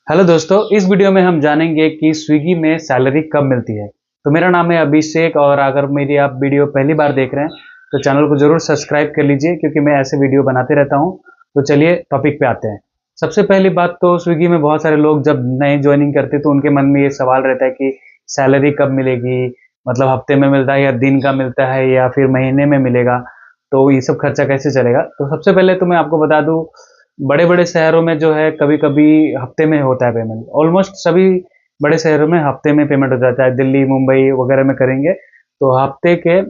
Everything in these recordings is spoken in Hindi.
हेलो दोस्तों, इस वीडियो में हम जानेंगे कि स्विगी में सैलरी कब मिलती है। तो मेरा नाम है अभिषेक और अगर मेरी आप वीडियो पहली बार देख रहे हैं तो चैनल को जरूर सब्सक्राइब कर लीजिए क्योंकि मैं ऐसे वीडियो बनाते रहता हूं। तो चलिए टॉपिक पे आते हैं। सबसे पहली बात तो स्विगी में बहुत सारे लोग जब नए ज्वाइनिंग करते हैं तो उनके मन में ये सवाल रहता है कि सैलरी कब मिलेगी, मतलब हफ्ते में मिलता है या दिन का मिलता है या फिर महीने में मिलेगा, तो ये सब खर्चा कैसे चलेगा। तो सबसे पहले तो मैं आपको बता दूं, बड़े बड़े शहरों में जो है कभी कभी हफ्ते में होता है पेमेंट। ऑलमोस्ट सभी बड़े शहरों में हफ्ते में पेमेंट हो जाता है। दिल्ली मुंबई वगैरह में करेंगे तो हफ्ते के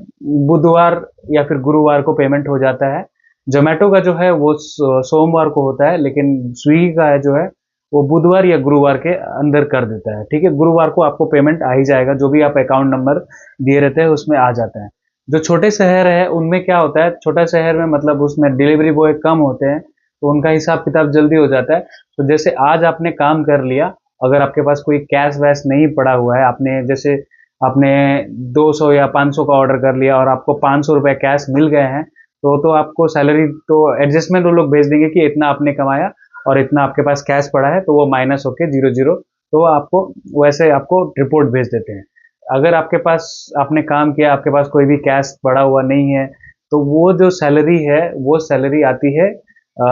बुधवार या फिर गुरुवार को पेमेंट हो जाता है। जोमेटो का जो है वो सोमवार को होता है, लेकिन स्विगी का है जो है वो बुधवार या गुरुवार के अंदर कर देता है। ठीक है, गुरुवार को आपको पेमेंट आ ही जाएगा, जो भी आप अकाउंट नंबर दिए रहते हैं उसमें आ जाता है। जो छोटे शहर है उनमें क्या होता है, छोटा शहर में मतलब उसमें डिलीवरी बॉय कम होते हैं तो उनका हिसाब किताब जल्दी हो जाता है। तो जैसे आज आपने काम कर लिया, अगर आपके पास कोई कैश वैश नहीं पड़ा हुआ है, आपने जैसे आपने 200 या 500 का ऑर्डर कर लिया और आपको 500 रुपए कैश मिल गए हैं, तो आपको सैलरी तो एडजस्टमेंट वो लोग भेज देंगे कि इतना आपने कमाया और इतना आपके पास कैश पड़ा है, तो वो माइनस होके 0 0, तो आपको वैसे आपको रिपोर्ट भेज देते हैं। अगर आपके पास आपने काम किया, आपके पास कोई भी कैश पड़ा हुआ नहीं है, तो वो जो सैलरी है वो सैलरी आती है।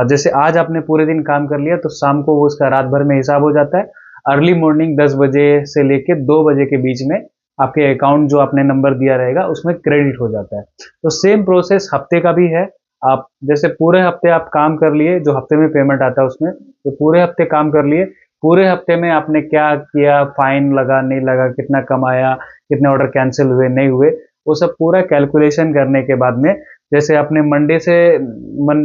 जैसे आज आपने पूरे दिन काम कर लिया तो शाम को वो उसका रात भर में हिसाब हो जाता है। अर्ली मॉर्निंग 10 बजे से लेके 2 बजे के बीच में आपके अकाउंट जो आपने नंबर दिया रहेगा उसमें क्रेडिट हो जाता है। तो सेम प्रोसेस हफ्ते का भी है। आप जैसे पूरे हफ्ते आप काम कर लिए, जो हफ्ते में पेमेंट आता है उसमें, तो पूरे हफ्ते काम कर लिए, पूरे हफ्ते में आपने क्या किया, फाइन लगा नहीं लगा, कितना कमाया, कितने ऑर्डर कैंसिल हुए नहीं हुए, वो सब पूरा कैलकुलेशन करने के बाद में, जैसे आपने मंडे से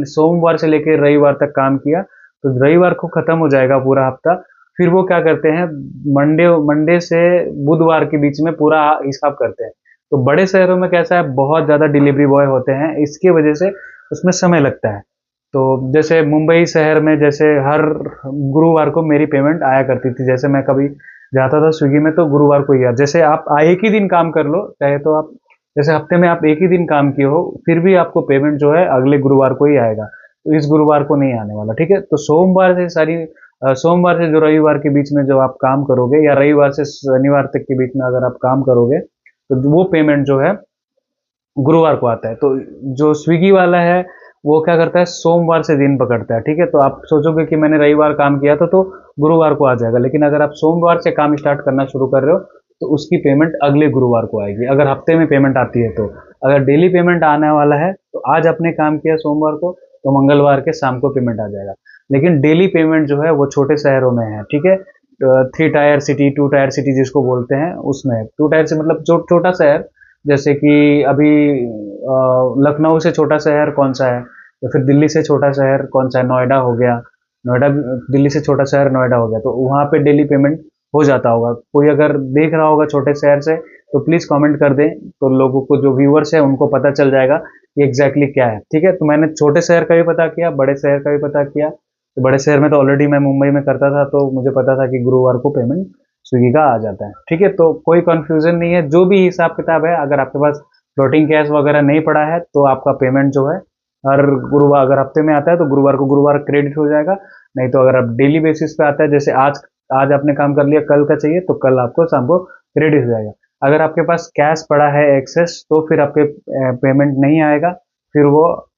सोमवार से लेकर रविवार तक काम किया तो रविवार को खत्म हो जाएगा पूरा हफ्ता। फिर वो क्या करते हैं, मंडे मंडे से बुधवार के बीच में पूरा हिसाब करते हैं। तो बड़े शहरों में कैसा है, बहुत ज्यादा डिलीवरी बॉय होते हैं, इसकी वजह से उसमें समय लगता है। तो जैसे मुंबई शहर में जैसे हर गुरुवार को मेरी पेमेंट आया करती थी। जैसे मैं कभी जाता था स्विगी में तो गुरुवार को ही जैसे आप एक ही दिन काम कर लो चाहे, तो आप जैसे हफ्ते में आप एक ही दिन काम किए हो फिर भी आपको पेमेंट जो है अगले गुरुवार को ही आएगा, तो इस गुरुवार को नहीं आने वाला। ठीक है, तो सोमवार से जो रविवार के बीच में जो आप काम करोगे या रविवार से शनिवार तक के बीच में अगर आप काम करोगे तो वो पेमेंट जो है गुरुवार को आता है। तो जो स्विगी वाला है वो क्या करता है, सोमवार से दिन पकड़ता है। ठीक है, तो आप सोचोगे कि मैंने रविवार काम किया था तो गुरुवार को आ जाएगा, लेकिन अगर आप सोमवार से काम स्टार्ट करना शुरू कर रहे हो तो उसकी पेमेंट अगले गुरुवार को आएगी, अगर हफ्ते में पेमेंट आती है तो। अगर डेली पेमेंट आने वाला है तो आज आपने काम किया सोमवार को तो मंगलवार के शाम को पेमेंट आ जाएगा। लेकिन डेली पेमेंट जो है वो छोटे शहरों में है। ठीक है, 3 टायर सिटी 2 टायर सिटी जिसको बोलते हैं उसमें, 2 टायर से मतलब जो छोटा शहर, जैसे कि अभी लखनऊ से छोटा शहर कौन सा है, या फिर दिल्ली से छोटा शहर कौन सा है, नोएडा हो गया। नोएडा, दिल्ली से छोटा शहर नोएडा हो गया, तो वहाँ पे डेली पेमेंट हो जाता होगा। कोई अगर देख रहा होगा छोटे शहर से तो प्लीज कमेंट कर दें, तो लोगों को जो व्यूअर्स है उनको पता चल जाएगा कि एग्जैक्टली क्या है। ठीक है, तो मैंने छोटे शहर का भी पता किया, बड़े शहर का भी पता किया। तो बड़े शहर में तो ऑलरेडी मैं मुंबई में करता था तो मुझे पता था कि गुरुवार को पेमेंट स्विगी का आ जाता है। ठीक है, तो कोई कंफ्यूजन नहीं है, जो भी हिसाब किताब है, अगर आपके पास फ्लोटिंग कैश वगैरह नहीं पड़ा है तो आपका पेमेंट जो है हर गुरुवार, अगर हफ्ते में आता है तो गुरुवार को गुरुवार क्रेडिट हो जाएगा। नहीं तो अगर आप डेली बेसिस पे आता है, जैसे आज आज आपने काम कर लिया, कल का चाहिए तो कल आपको शाम को क्रेडिट हो जाएगा। अगर आपके पास कैश पड़ा है एक्सेस तो फिर आपके पेमेंट नहीं आएगा, फिर वो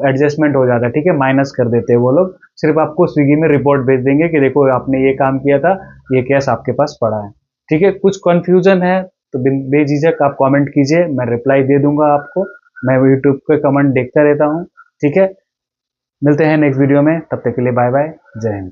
एडजस्टमेंट हो जाता है। ठीक है, माइनस कर देते हैं वो लोग, सिर्फ आपको स्विगी में रिपोर्ट भेज देंगे कि देखो आपने ये काम किया था, ये कैश आपके पास पड़ा है। ठीक है, कुछ कंफ्यूजन है तो बेझिझक आप कमेंट कीजिए, मैं रिप्लाई दे दूंगा आपको। मैं यूट्यूब पे कमेंट देखता रहता हूँ। ठीक है, मिलते हैं नेक्स्ट वीडियो में, तब तक के लिए बाय बाय, जय हिंद।